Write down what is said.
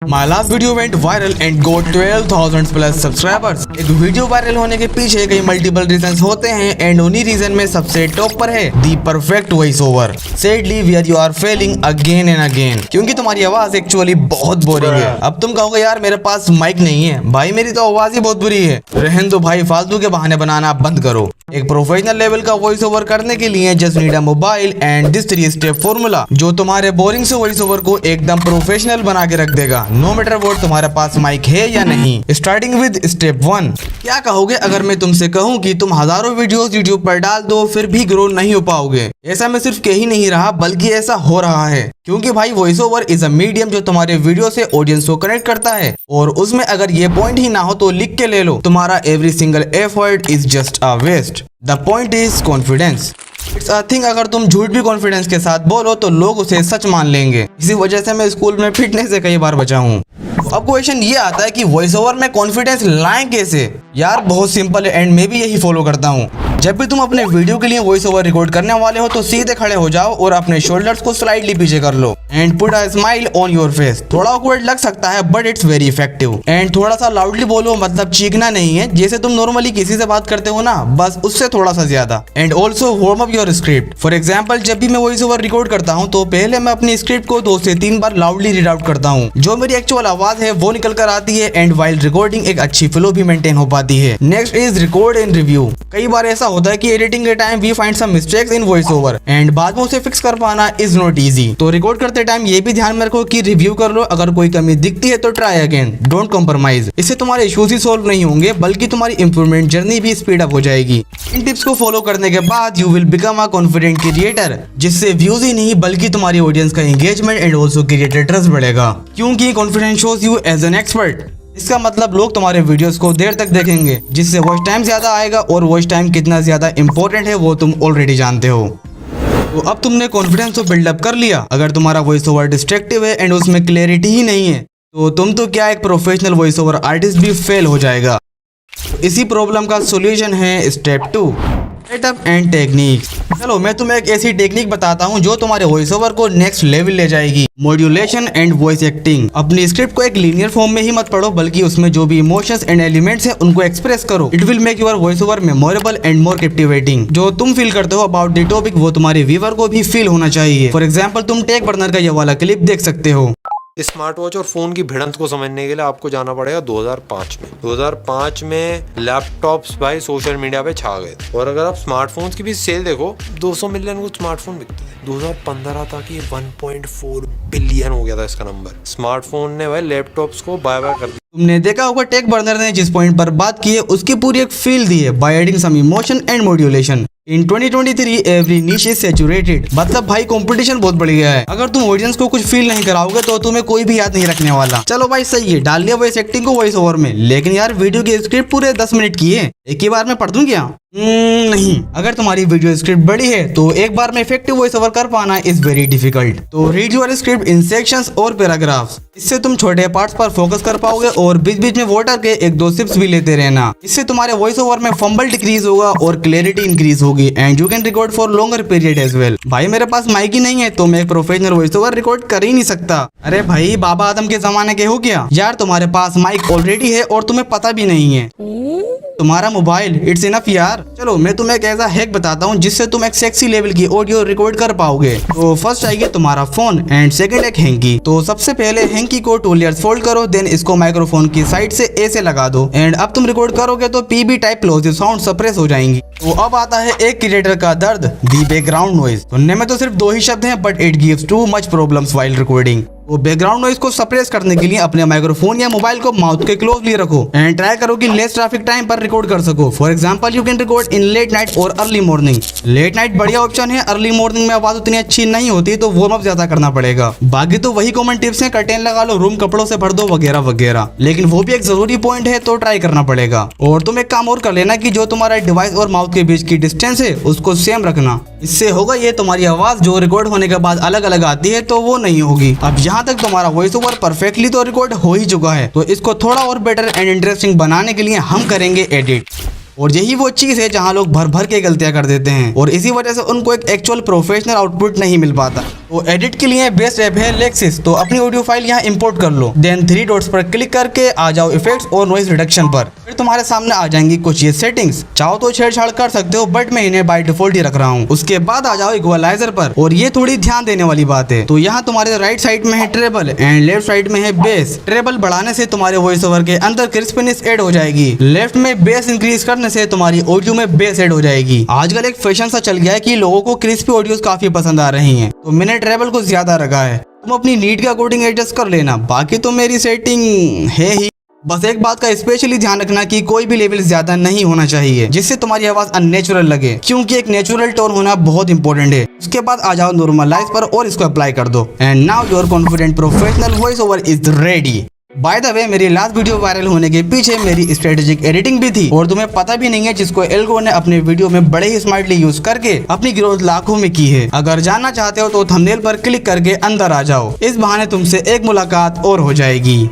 My last video went viral and got 12,000 plus subscribers। एक video viral होने के पीछे कई मल्टीपल रीजंस होते हैं एंड उन्हीं रीजन में सबसे टॉप पर है the perfect voice over. Sadly where you are failing again and again, क्योंकि तुम्हारी आवाज एक्चुअली बहुत बोरिंग है। अब तुम कहोगे यार मेरे पास माइक नहीं है। भाई मेरी तो आवाज ही बहुत बुरी है। रहन दो भाई, फालतू के बहाने बनाना बंद करो। एक प्रोफेशनल लेवल का वॉइस ओवर करने के लिए just need a mobile and this 3 step formula जो तुम्हारे बोरिंग से वॉइस ओवर को एकदम प्रोफेशनल बना के रख देगा, नो मैटर व्हाट तुम्हारे पास माइक है या नहीं। Starting with step 1। क्या कहोगे अगर मैं तुमसे कहूँ कि तुम हजारों वीडियोस यूट्यूब पर डाल दो फिर भी ग्रो नहीं हो पाओगे। ऐसा मैं सिर्फ कह ही नहीं रहा बल्कि ऐसा हो रहा है, क्योंकि भाई voice over is a medium जो तुम्हारे वीडियो से ऑडियंस को कनेक्ट करता है। और उसमें अगर ये पॉइंट ही ना हो तो लिख के ले लो, तुम्हारा every single effort is just a waste. The point is confidence. It's a thing, अगर तुम झूठ भी कॉन्फिडेंस के साथ बोलो तो लोग उसे सच मान लेंगे। इसी वजह से मैं स्कूल में फिटनेस से कई बार बचा हूँ। अब क्वेश्चन ये आता है कि वॉइस ओवर में कॉन्फिडेंस लाएं कैसे? यार बहुत सिंपल है एंड मैं भी यही फॉलो करता हूँ। जब भी तुम अपने वीडियो के लिए वॉइस ओवर रिकॉर्ड करने वाले हो तो सीधे खड़े हो जाओ और अपने शोल्डर्स को स्लाइडली पीछे कर लो and put a smile on your face. थोड़ा ऑकवर्ड लग सकता है but it's very effective. And थोड़ा सा लाउडली बोलो, मतलब चीखना नहीं है, जैसे तुम नॉर्मली किसी से बात करते हो ना, बस उससे थोड़ा सा ज्यादा। And also warm up your script. For example, जब भी मैं वॉइस ओवर रिकॉर्ड करता हूँ तो पहले मैं अपनी स्क्रिप्ट को 2 से 3 बार लाउडली रीड आउट करता हूँ। जो मेरी एक्चुअल आवाज है वो निकल कर आती है एंड वाइल रिकॉर्डिंग एक अच्छी फ्लो भी मेंटेन हो पाती है। Next is record and review. कई बार ऐसा होता है कि एडिटिंग के time we find some mistakes in voice over and बाद में उसे फिक्स कर पाना इज नॉट इजी। तो रिकॉर्ड करते टाइम ये भी ध्यान में रखो कि रिव्यू कर लो, अगर कोई कमी दिखती है तो ट्राई अगेन, डोंट कॉम्प्रोमाइज। इससे तुम्हारे इश्यूज ही सॉल्व नहीं होंगे बल्कि तुम्हारी इंप्रूवमेंट जर्नी भी स्पीड अप हो जाएगी। इन टिप्स को फॉलो करने के बाद you will become a confident creator, जिससे व्यूज ही नहीं बल्कि तुम्हारी ऑडियंस का engagement and also creator trust बढ़ेगा, क्योंकि confidence shows you as an expert. इसका मतलब लोग तुम्हारे वीडियोस को देर तक देखेंगे, जिससे वॉच टाइम ज्यादा आएगा और वॉच टाइम कितना ज्यादा इंपॉर्टेंट है वो तुम ऑलरेडी जानते हो। तो अब तुमने कॉन्फिडेंस को बिल्डअप कर लिया। अगर तुम्हारा वॉइस ओवर डिस्ट्रक्टिव है एंड उसमें क्लैरिटी ही नहीं है तो तुम तो क्या एक प्रोफेशनल वॉइस ओवर आर्टिस्ट भी फेल हो जाएगा। इसी प्रॉब्लम का सॉल्यूशन है स्टेप 2, सेटअप एंड टेक्निक। चलो मैं तुम्हें एक ऐसी टेक्निक बताता हूँ जो तुम्हारे वॉइस ओवर को नेक्स्ट लेवल ले जाएगी। Modulation and voice acting. अपनी स्क्रिप्ट को एक लीनियर फॉर्म में ही मत पढ़ो बल्कि उसमें जो भी इमोशंस एंड एलिमेंट्स हैं उनको एक्सप्रेस करो। It will make your voice over memorable and more captivating. जो तुम फील करते हो अबाउट द टॉपिक वो तुम्हारे व्यूअर को भी फील होना चाहिए। फॉर एग्जाम्पल, तुम टेक बर्नर का ये वाला क्लिप देख सकते हो। स्मार्ट वॉच और फोन की भिड़ंत को समझने के लिए आपको जाना पड़ेगा 2005 में। 2005 में लैपटॉप्स भाई सोशल मीडिया पे छा गए थे। और अगर आप स्मार्टफोन्स की भी सेल देखो, 200 मिलियन को स्मार्टफोन बिकते थे। 2015 तक ये 1.4 बिलियन हो गया था इसका नंबर। स्मार्टफोन ने भाई लैपटॉप्स को बाय बाय कर दिया। तुमने देखा होगा टेक बर्नर ने जिस पॉइंट पर बात की है उसकी पूरी एक फील दी है by adding some emotion and modulation. In 2023 every niche is saturated. मतलब भाई कंपटीशन बहुत बढ़ गया है। अगर तुम ऑडियंस को कुछ फील नहीं कराओगे तो तुम्हें कोई भी याद नहीं रखने वाला। चलो भाई सही है, डाल लिया वॉइस एक्टिंग को वॉइस ओवर में, लेकिन यार वीडियो की स्क्रिप्ट पूरे 10 मिनट की है, एक ही बार में पढ़ दूं क्या? नहीं। अगर तुम्हारी वीडियो स्क्रिप्ट बड़ी है तो एक बार में इफेक्टिव वॉइस ओवर कर पाना इज वेरी डिफिकल्ट। तो read your script in sections और पैराग्राफ्स। इससे तुम छोटे पार्ट्स पर फोकस कर पाओगे और बीच बीच में वाटर के 1-2 सिप्स भी लेते रहना। इससे तुम्हारे वॉइस ओवर में फंबल डिक्रीज होगा और क्लैरिटी इंक्रीज होगी and you can record for longer period as well. भाई मेरे पास माइक ही नहीं है तो मैं एक प्रोफेशनल वॉइस ओवर रिकॉर्ड कर ही नहीं सकता। अरे भाई बाबा आदम के जमाने के हो क्या? यार तुम्हारे पास माइक ऑलरेडी है और तुम्हें पता भी नहीं है। तुम्हारा मोबाइल इट्स इनफ यार। चलो मैं तुम्हें एक ऐसा हैक बताता हूँ जिससे तुम एक सेक्सी लेवल की ऑडियो रिकॉर्ड कर पाओगे। तो फर्स्ट चाहिए तुम्हारा फोन एंड सेकंड एक हैंकी। तो सबसे पहले हैंकी को 2 लेयर्स फोल्ड करो, देन इसको माइक्रोफोन की साइड से ऐसे लगा दो एंड अब तुम रिकॉर्ड करोगे तो पीबी टाइप प्लोजिव साउंड सप्रेस हो जाएंगी। तो अब आता है एक क्रिएटर का दर्द, दी बैकग्राउंड नॉइज। सुनने में तो सिर्फ 2 ही शब्द हैं but it gives too much problems while recording. वो बैकग्राउंड नॉइज को सप्रेस करने के लिए अपने माइक्रोफोन या मोबाइल को माउथ के क्लोजली रखो एंड ट्राई करो कि लेस ट्रैफिक टाइम पर रिकॉर्ड कर सको। For example, you can record in late night और अर्ली मॉर्निंग। लेट नाइट बढ़िया ऑप्शन है, अर्ली मॉर्निंग में आवाज उतनी अच्छी नहीं होती तो वार्म अप ज्यादा करना पड़ेगा। बाकी तो वही कॉमन टिप्स हैं, कर्टेन लगा लो, रूम कपड़ों से भर दो वगैरह वगैरह, लेकिन वो भी एक जरूरी पॉइंट है तो ट्राई करना पड़ेगा। और तुम एक काम और कर लेना कि जो तुम्हारा डिवाइस और माउथ के बीच की डिस्टेंस है उसको सेम रखना। इससे होगा ये तुम्हारी आवाज जो रिकॉर्ड होने के बाद अलग अलग आती है तो वो नहीं होगी। अब यहाँ तक तुम्हारा वॉइस ओवर परफेक्टली तो रिकॉर्ड हो ही चुका है, तो इसको थोड़ा और बेटर एंड इंटरेस्टिंग बनाने के लिए हम करेंगे एडिट। और यही वो चीज है जहाँ लोग भर भर के गलतियां कर देते हैं और इसी वजह से उनको एक एक्चुअल प्रोफेशनल आउटपुट नहीं मिल पाता। तो एडिट के लिए बेस्ट ऐप है लेक्सिस। तो अपनी ऑडियो फाइल यहाँ इंपोर्ट कर लो, देन 3 डॉट्स पर क्लिक करके आ जाओ इफेक्ट्स और नॉइज रिडक्शन पर। फिर तुम्हारे सामने आ जाएंगी कुछ ये सेटिंग्स, चाहो तो छेड़छाड़ कर सकते हो बट मैं इन्हें बाय डिफॉल्ट ही रख रहा हूँ। उसके बाद आ जाओ इक्वलाइजर पर, और ये थोड़ी ध्यान देने वाली बात है। तो यहाँ तुम्हारे राइट साइड में है ट्रेबल एंड लेफ्ट साइड में है बेस। ट्रेबल बढ़ाने से तुम्हारे वॉइस ओवर के अंदर क्रिस्पीनेस ऐड हो जाएगी, लेफ्ट में बेस इंक्रीज करने से तुम्हारी ऑडियो में बेस ऐड हो जाएगी। आजकल एक फैशन सा चल गया है कि लोगों को क्रिस्पी ऑडियोज काफी पसंद आ रही हैं, तो मैंने ट्रेबल को ज्यादा रखा है। तुम अपनी नीड के अकॉर्डिंग एडजस्ट कर लेना, बाकी तो मेरी सेटिंग है ही। बस एक बात का स्पेशली ध्यान रखना कि कोई भी लेवल ज्यादा नहीं होना चाहिए जिससे तुम्हारी आवाज अननेचुरल लगे, क्योंकि एक नेचुरल टोन होना बहुत इंपॉर्टेंट है। उसके बाद आ जाओ नॉर्मलाइज पर और इसको अप्लाई कर दो and now your confident professional voice over is ready. By the way, मेरी लास्ट वीडियो वायरल होने के पीछे मेरी स्ट्रेटेजिक एडिटिंग भी थी और तुम्हें पता भी नहीं है, जिसको एल्गो ने अपने वीडियो में बड़े ही स्मार्टली यूज करके अपनी ग्रोथ लाखों में की है। अगर जानना चाहते हो तो थंबनेल पर क्लिक करके अंदर आ जाओ, इस बहाने तुमसे एक मुलाकात और हो जाएगी।